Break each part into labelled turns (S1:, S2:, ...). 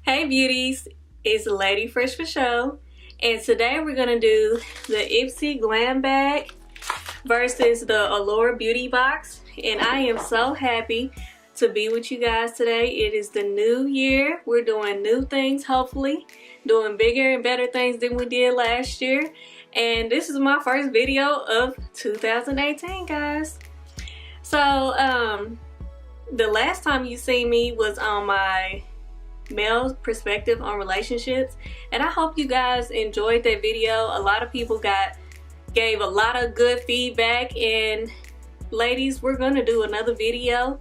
S1: Hey beauties, it's Lady Fresh for Show, and today we're gonna do the Ipsy Glam Bag versus the Allure Beauty Box. And I am so happy to be with you guys today. It is the new year. We're doing new things, hopefully doing bigger and better things than we did last year. And this is my first video of 2018, guys. So the last time you seen me was on my male perspective on relationships, and I hope you guys enjoyed that video. A lot of people gave a lot of good feedback, and ladies, we're gonna do another video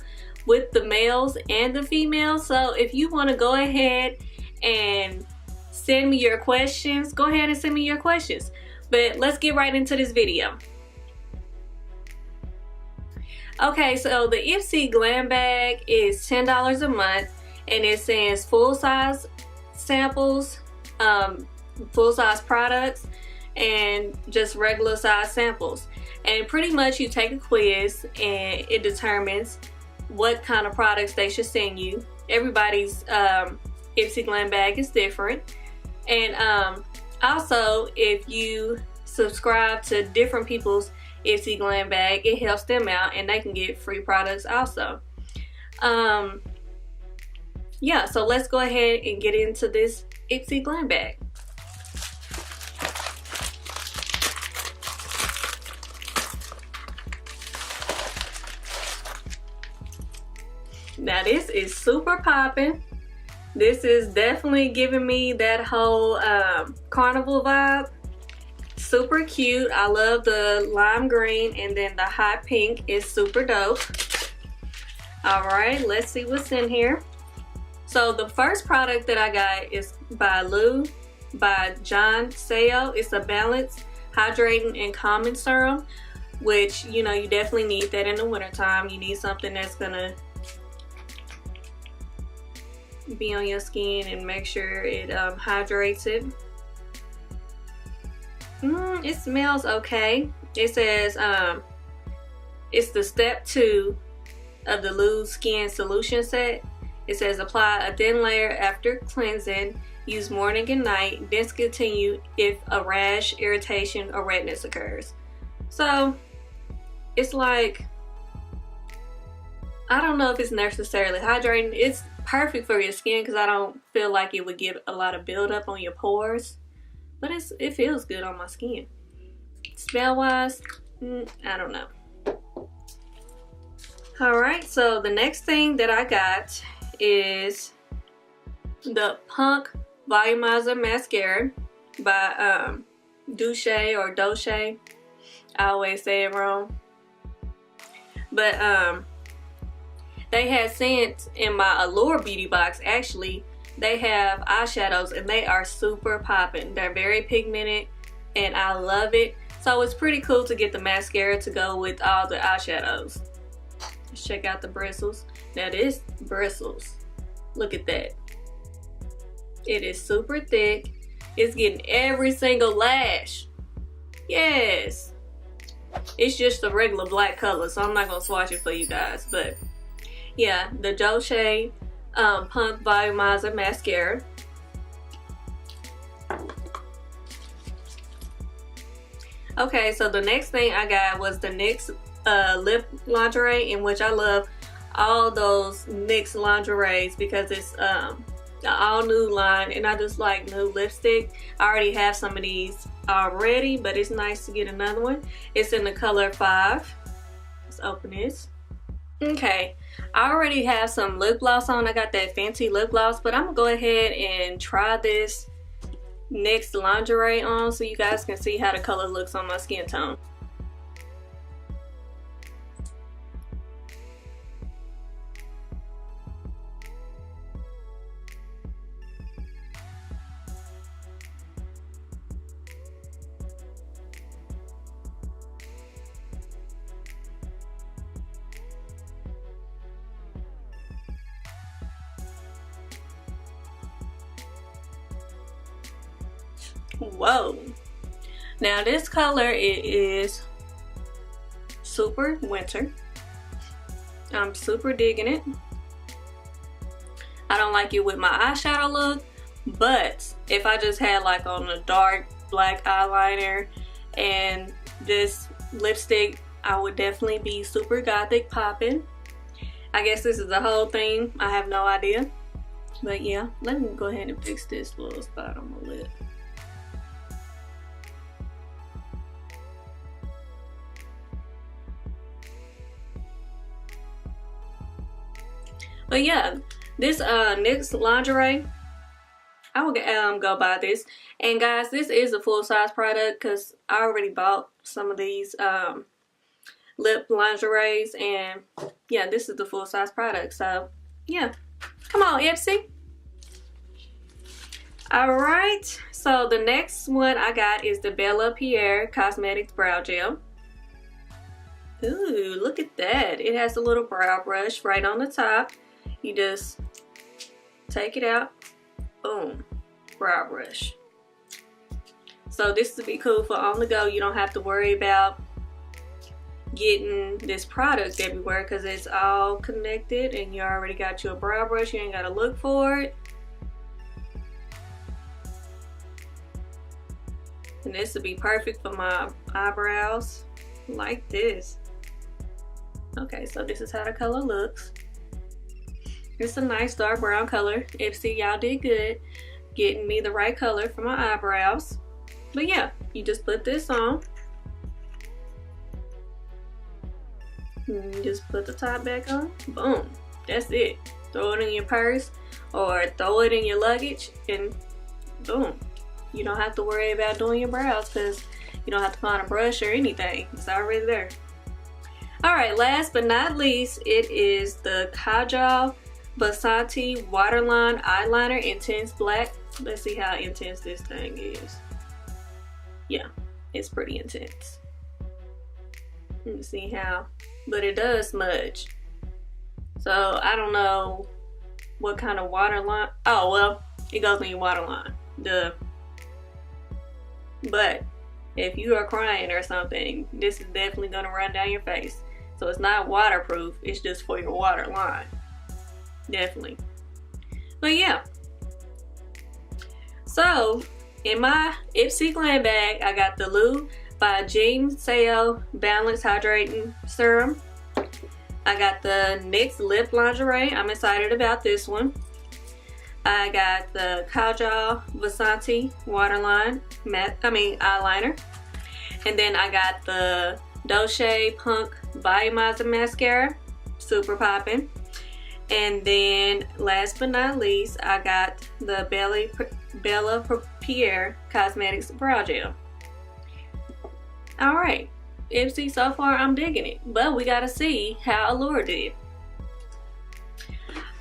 S1: with the males and the females. So if you want to go ahead and send me your questions, go ahead and send me your questions. But let's get right into this video. Okay, so the Ipsy Glam Bag is $10 a month, and it sends full-size samples, full-size products, and just regular size samples. And pretty much you take a quiz and it determines what kind of products they should send you. Everybody's Ipsy Glam Bag is different. And also, if you subscribe to different people's Ipsy Glam Bag, it helps them out and they can get free products also. Yeah, so let's go ahead and get into this Ipsy Glam Bag. Now this is super popping. This is definitely giving me that whole carnival vibe. Super cute. I love the lime green, and then the hot pink is super dope. Alright, let's see what's in here. So the first product that I got is by c.e.o. It's a balanced, hydrating, and calming serum, which, you know, you definitely need that in the wintertime. You need something that's gonna be on your skin and make sure it hydrates it. It smells okay. It says it's the step 2 of the loose skin solution set. It says apply a thin layer after cleansing, use morning and night, discontinue if a rash, irritation, or redness occurs. So it's like, I don't know if it's necessarily hydrating. It's perfect for your skin because I don't feel like it would give a lot of buildup on your pores, but it feels good on my skin. Smell wise, I don't know. Alright, so the next thing that I got is the Punk Volumizer Mascara by Douche or Doche. I always say it wrong. But they had sent in my Allure Beauty Box, actually, they have eyeshadows and they are super popping. They're very pigmented and I love it. So it's pretty cool to get the mascara to go with all the eyeshadows. Let's check out the bristles. Now this bristles, look at that. It is super thick. It's getting every single lash. Yes. It's just a regular black color, so I'm not gonna swatch it for you guys. But yeah, the Doche Punk Volumizer Mascara. Okay, so the next thing I got was the Nyx Lip Lingerie, in which I love all those Nyx lingeries because it's an all new line and I just like new lipstick. I already have some of these already, but it's nice to get another one. It's in the color 5. Let's open this. Okay, I already have some lip gloss on. I got that fancy lip gloss, but I'm gonna go ahead and try this Nyx lingerie on so you guys can see how the color looks on my skin tone. Whoa, now this color, it is super winter. I'm super digging it. I don't like it with my eyeshadow look, but if I just had like on a dark black eyeliner and this lipstick, I would definitely be super gothic popping. I guess this is the whole thing. I have no idea. But yeah, let me go ahead and fix this little spot on my lip. But yeah, this Nyx lingerie, I will go buy this. And guys, this is a full size product because I already bought some of these lip lingeries, and yeah, this is the full size product. So yeah, come on, Ipsy. Alright, so the next one I got is the Bella Pierre Cosmetics Brow Gel. Ooh, look at that. It has a little brow brush right on the top. You just take it out, boom, brow brush. So this would be cool for on the go. You don't have to worry about getting this product everywhere because it's all connected and you already got your brow brush. You ain't got to look for it. And this would be perfect for my eyebrows like this. Okay, so this is how the color looks. It's a nice dark brown color. Ipsy, y'all did good getting me the right color for my eyebrows. But yeah, you just put this on. And you just put the top back on. Boom. That's it. Throw it in your purse or throw it in your luggage and boom. You don't have to worry about doing your brows because you don't have to find a brush or anything. It's already there. Alright, last but not least, it is the Kajal Basanti Waterline Eyeliner Intense Black. Let's see how intense this thing is. Yeah, it's pretty intense. Let me see how, but it does smudge. So I don't know what kind of waterline. Oh well, it goes in your waterline. Duh. But if you are crying or something, this is definitely gonna run down your face. So it's not waterproof, it's just for your waterline. Definitely. But yeah. So in my Ipsy Glam Bag, I got the Lou by c.e.o Balanced Hydrating Serum. I got the Nyx Lip Lingerie. I'm excited about this one. I got the Kajal Basanti Waterline eyeliner. And then I got the Dolce Punk Volumizing Mascara. Super poppin'. And then last but not least, I got the Bella Pierre Cosmetics Brow Gel. Alright, Ipsy, so far I'm digging it. But we gotta see how Allure did.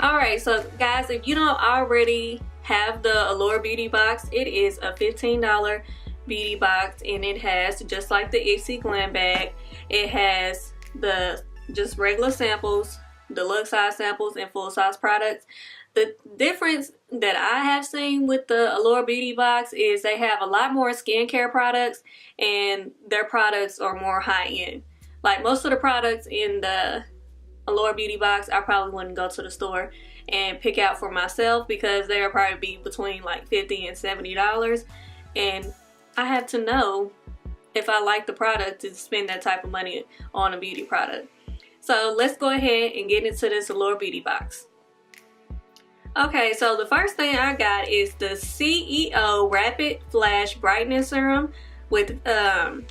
S1: Alright, so guys, if you don't already have the Allure Beauty Box, it is a $15 beauty box, and it has, just like the Ipsy Glam Bag, it has the just regular samples, deluxe size samples, and full size products. The difference that I have seen with the Allure Beauty Box is they have a lot more skincare products, and their products are more high-end. Like most of the products in the Allure Beauty Box, I probably wouldn't go to the store and pick out for myself because they'll probably be between like $50 and $70, and I have to know if I like the product to spend that type of money on a beauty product. So let's go ahead and get into this Allure Beauty Box. Okay, so the first thing I got is the c.e.o Rapid Flash Brightening Serum with, of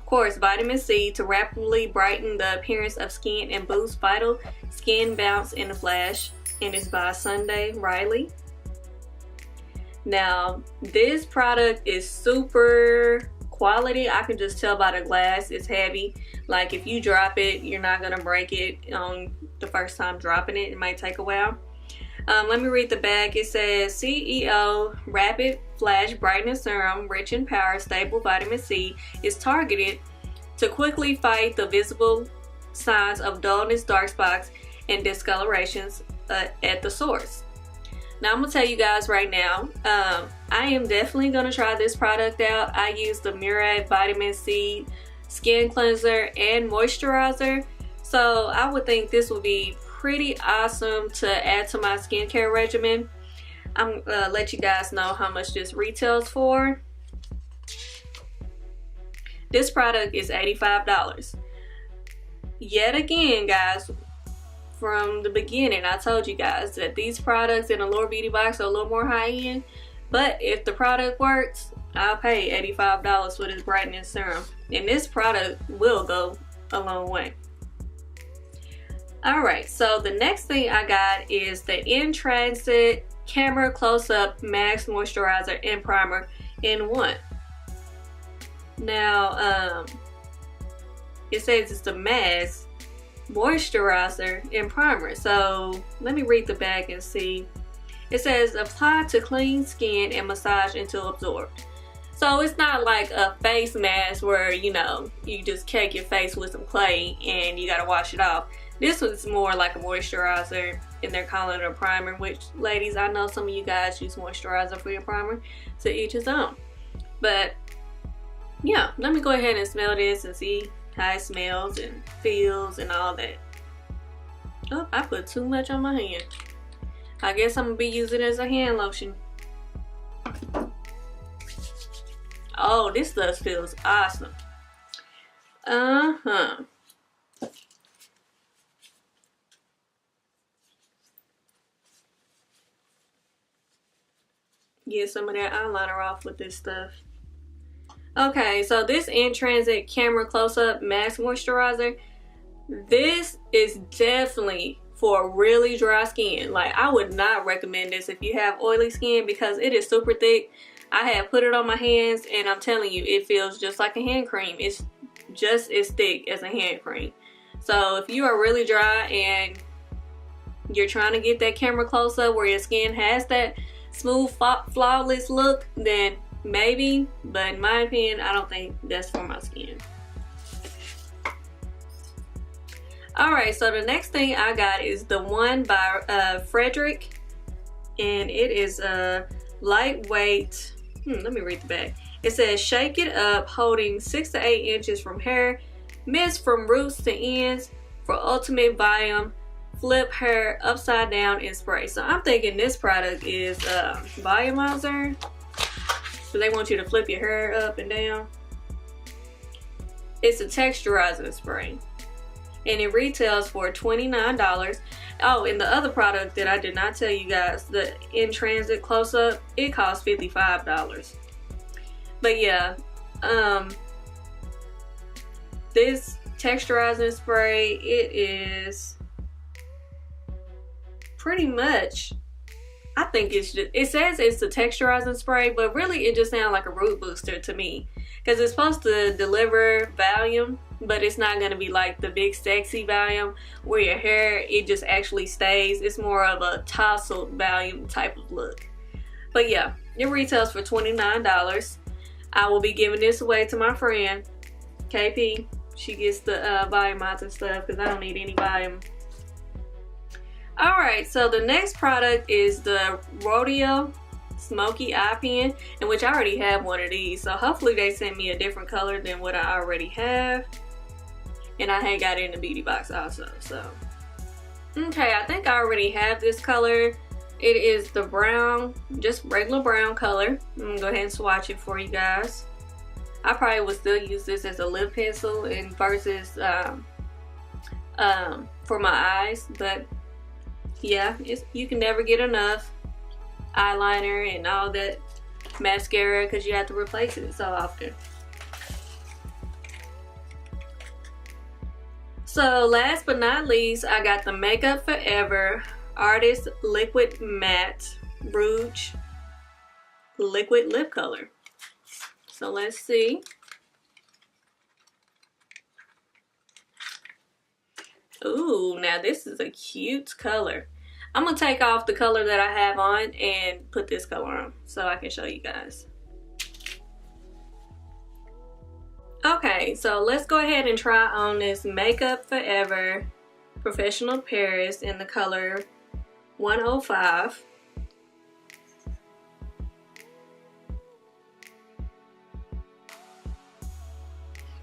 S1: course, vitamin C to rapidly brighten the appearance of skin and boost vital skin bounce in a flash. And it's by Sunday Riley. Now, this product is super quality. I can just tell by the glass. It's heavy. Like if you drop it, you're not gonna break it on the first time dropping it. It might take a while. Let me read the bag. It says c.e.o Rapid Flash Brightening Serum, rich in power, stable vitamin C, is targeted to quickly fight the visible signs of dullness, dark spots, and discolorations at the source. Now I'm gonna tell you guys right now, I am definitely gonna try this product out. I use the Murad Vitamin C Skin Cleanser and Moisturizer, so I would think this would be pretty awesome to add to my skincare regimen. I'm gonna let you guys know how much this retails for. This product is $85. Yet again, guys, from the beginning I told you guys that these products in Allure Beauty Box are a little more high-end, but if the product works, I'll pay $85 for this brightening serum, and this product will go a long way. Alright, so the next thing I got is the In Transit Camera Close-Up Mask Moisturizer and Primer in one. Now, it says it's the mask, moisturizer, and primer. So let me read the back and see. It says apply to clean skin and massage until absorbed. So it's not like a face mask where, you know, you just cake your face with some clay and you gotta wash it off. This was more like a moisturizer, and they're calling it a primer, which, ladies, I know some of you guys use moisturizer for your primer, to each his own. But yeah, let me go ahead and smell this and see how it smells and feels and all that. Oh, I put too much on my hand. I guess I'm gonna be using it as a hand lotion. Oh, this stuff feels awesome. Get some of that eyeliner off with this stuff. Okay, so this In Transit Camera Close-Up Mask Moisturizer, this is definitely for really dry skin. Like, I would not recommend this if you have oily skin because it is super thick. I have put it on my hands and I'm telling you, it feels just like a hand cream. It's just as thick as a hand cream. So if you are really dry and you're trying to get that camera close-up where your skin has that smooth, flawless look, then maybe, but in my opinion, I don't think that's for my skin. Alright, so the next thing I got is the one by Frederick, and it is a lightweight, let me read the back. It says shake it up, holding 6 to 8 inches from hair, mist from roots to ends for ultimate volume, flip hair upside down and spray. So I'm thinking this product is volumizer. So they want you to flip your hair up and down. It's a texturizing spray, and it retails for $29. Oh, and the other product that I did not tell you guys, the In Transit Close-Up, it costs $55. But yeah, this texturizing spray, it is pretty much, I think it's just, it says it's a texturizing spray, but really it just sounds like a root booster to me, because it's supposed to deliver volume, but it's not going to be like the big sexy volume where your hair, it just actually stays. It's more of a tousled volume type of look. But yeah, it retails for $29. I will be giving this away to my friend KP. She gets the volumizer stuff because I don't need any volume. Alright, so the next product is the Rodeo Smoky Eye Pen, in which I already have one of these, so hopefully they send me a different color than what I already have. And I had got it in the beauty box also, so. Okay, I think I already have this color. It is the brown, just regular brown color. I'm gonna go ahead and swatch it for you guys. I probably would still use this as a lip pencil and versus for my eyes, but yeah, you can never get enough eyeliner and all that mascara because you have to replace it so often. So last but not least, I got the Makeup Forever Artist Liquid Matte Rouge Liquid Lip Color. So let's see. Ooh, now this is a cute color. I'm going to take off the color that I have on and put this color on so I can show you guys. Okay, so let's go ahead and try on this Makeup Forever Professional Paris in the color 105.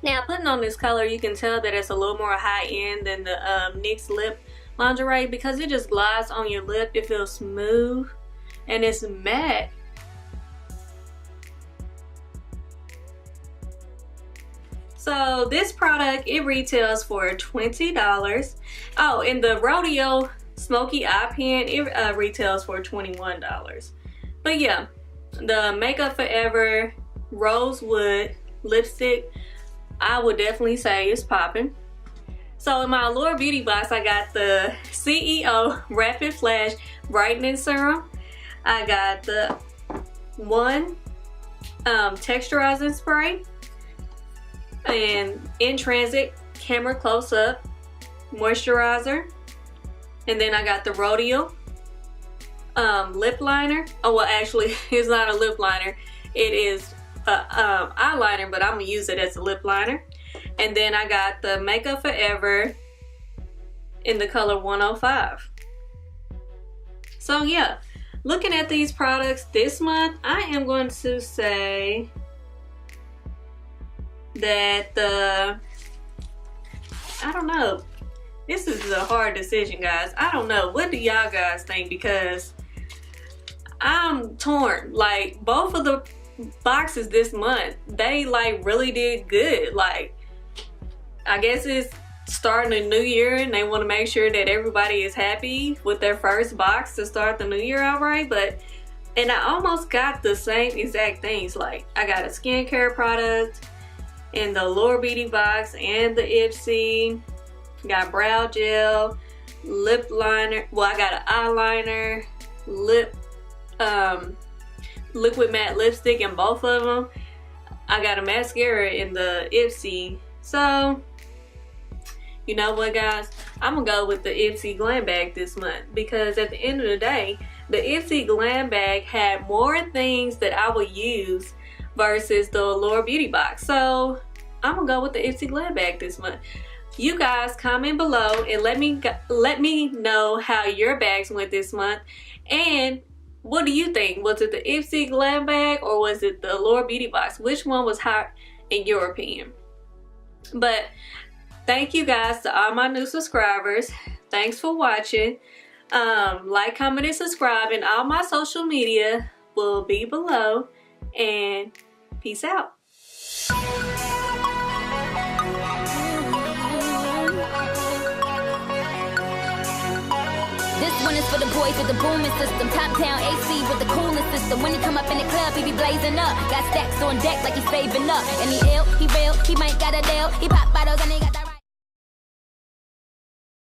S1: Now, putting on this color, you can tell that it's a little more high-end than the Nyx Lip lingerie because it just glides on your lip. It feels smooth and it's matte. So this product, it retails for $20. Oh, and the Rodeo Smoky Eye Pen, it retails for $21. But yeah, the Makeup Forever Rosewood lipstick, I would definitely say is popping. So in my Allure Beauty Box, I got the c.e.o Rapid Flash Brightening Serum. I got the one texturizing spray, and In Transit Camera Close Up moisturizer, and then I got the Rodeo lip liner. Oh well, actually it's not a lip liner, it is a eyeliner, but I'm gonna use it as a lip liner. And then I got the Makeup Forever in the color 105. So yeah, looking at these products this month, I am going to say that I don't know, this is a hard decision, guys. I don't know, what do y'all guys think? Because I'm torn. Like, both of the boxes this month, they like really did good. Like, I guess it's starting a new year and they want to make sure that everybody is happy with their first box to start the new year out right. But and I almost got the same exact things. Like, I got a skincare product in the Allure Beauty Box and the Ipsy. Got brow gel, lip liner. Well, I got an eyeliner, liquid matte lipstick in both of them. I got a mascara in the Ipsy. So, you know what, guys? I'm gonna go with the Ipsy Glam Bag this month because at the end of the day, the Ipsy Glam Bag had more things that I would use versus the Allure Beauty Box. So I'm gonna go with the Ipsy Glam Bag this month. You guys comment below and let me know how your bags went this month. And what do you think? Was it the Ipsy Glam Bag or was it the Allure Beauty Box? Which one was hot in your opinion? But thank you guys to all my new subscribers. Thanks for watching. Like, comment, and subscribe, and all my social media will be below. And peace out.
S2: This one is for the boys with the booming system. Top down AC with the coolest system. When he come up in the club, he be blazing up. Got stacks on deck like he's saving up. And he ill, he real, he might got a deal. He pop bottles and he got the